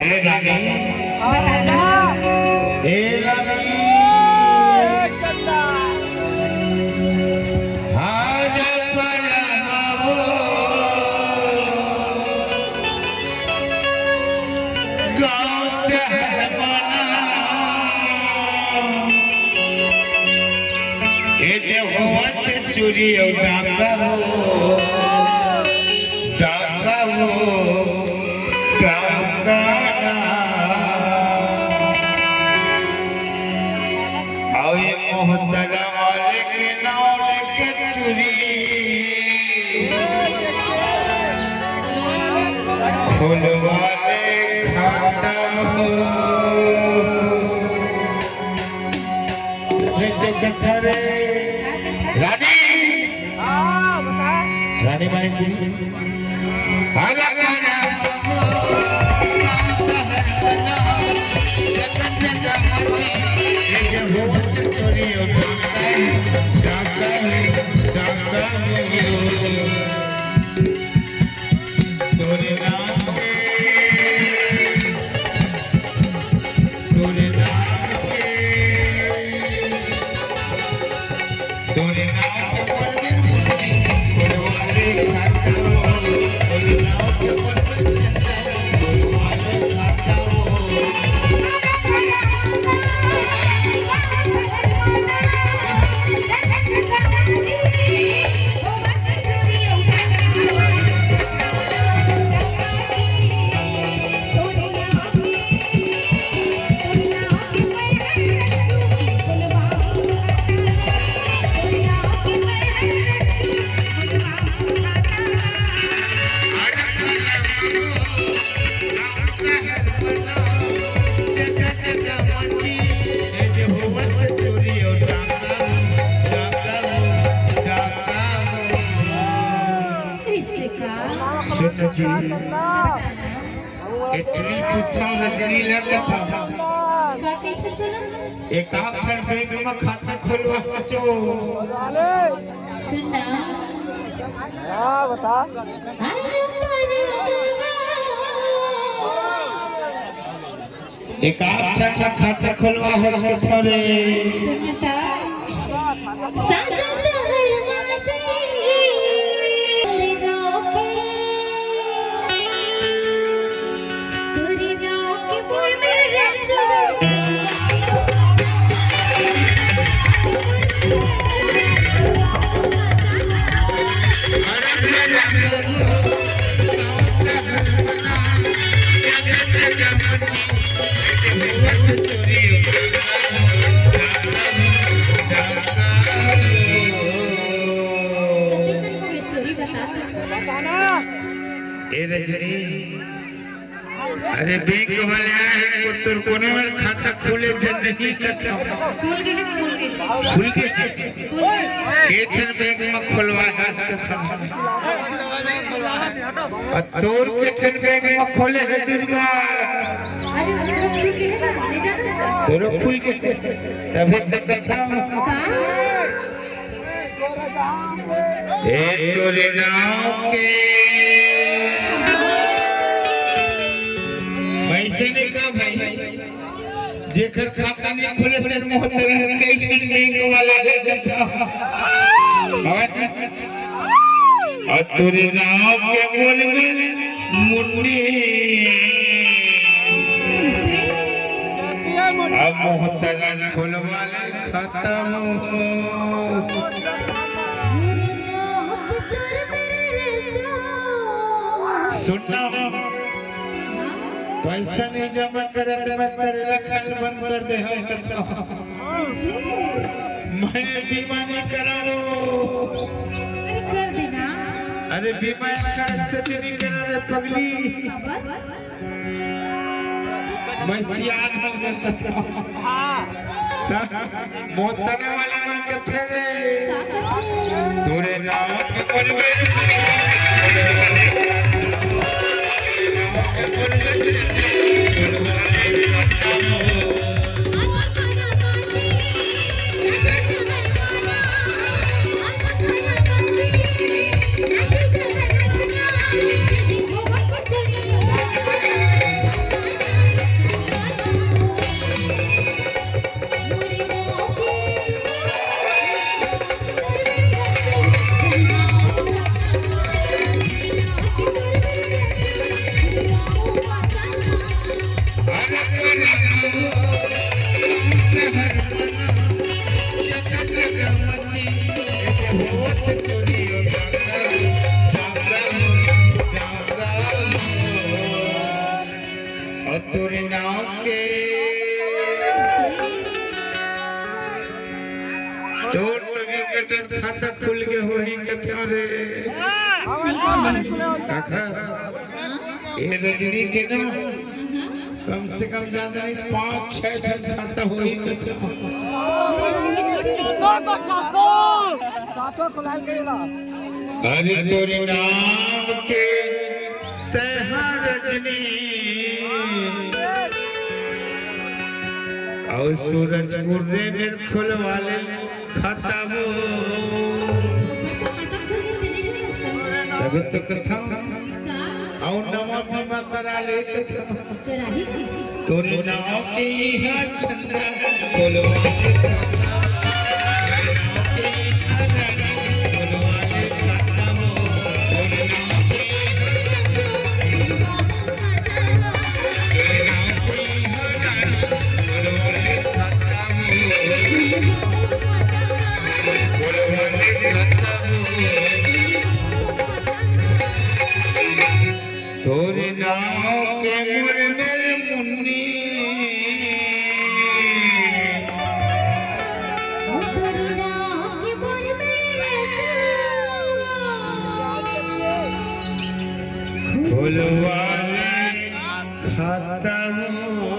हे रानी हे रानी हाज पलमो गाँव शहर बना ये देवत चोरी डाका हो मोहतरा वाले के नाव लेके चुरी खुलवाले खाता हो रे रानी रानी माने इतनी पुस्तक रजनी लगा था एक अक्षर बैंक में खाता खुलवा बचो सुनना हां बता एक अक्षर खाता खुलवा है थोड़े सुनता साजा शहर में जाएंगे अरे बैंक वाले आए पुत्र कोने में खाता खोले थे नहीं कथा खुल के केचन बैंक में खुलवाया तोर केचन बैंक में खोले है दुर्गा तोरो खुल के तभी तक कथा ए तोरे नाम के मैंने कहा भाई जेकर खाता नहीं खुले तेरे मोहतरम कैसे बैंक वाला दे देता और तेरे नाम के बोल में मुंडी अब मोहतरम खुलवाले खत्म सुनना पैसा नहीं जमा करे तो मैं तेरे लखल बंद कर दे हम कथा मैं बीमा नहीं कराओ कर देना अरे बीमा करते नहीं करा रे पगली मैं सियान हो गया कथा मोहतरम वाले मन कथे रे तोरे नाम के पर और तोरे नाव के तोर तो विकटन खाता खुल के होही कथा रे काका ये रजनी के ना कम से कम ज्यादा नहीं 5-6 जन खाता होही कथा अरे तोरे नाम के तहा रजनी और सूरज मुर्रे में खुलवाले खाता हो तभी तो कथा और नवा बीमा करा ले कथा तोरे नाव के यहाँ चंद्रा खुलवाले तोरे नाव के मुर मेरे मुन्नी खुलवाले खाता हूँ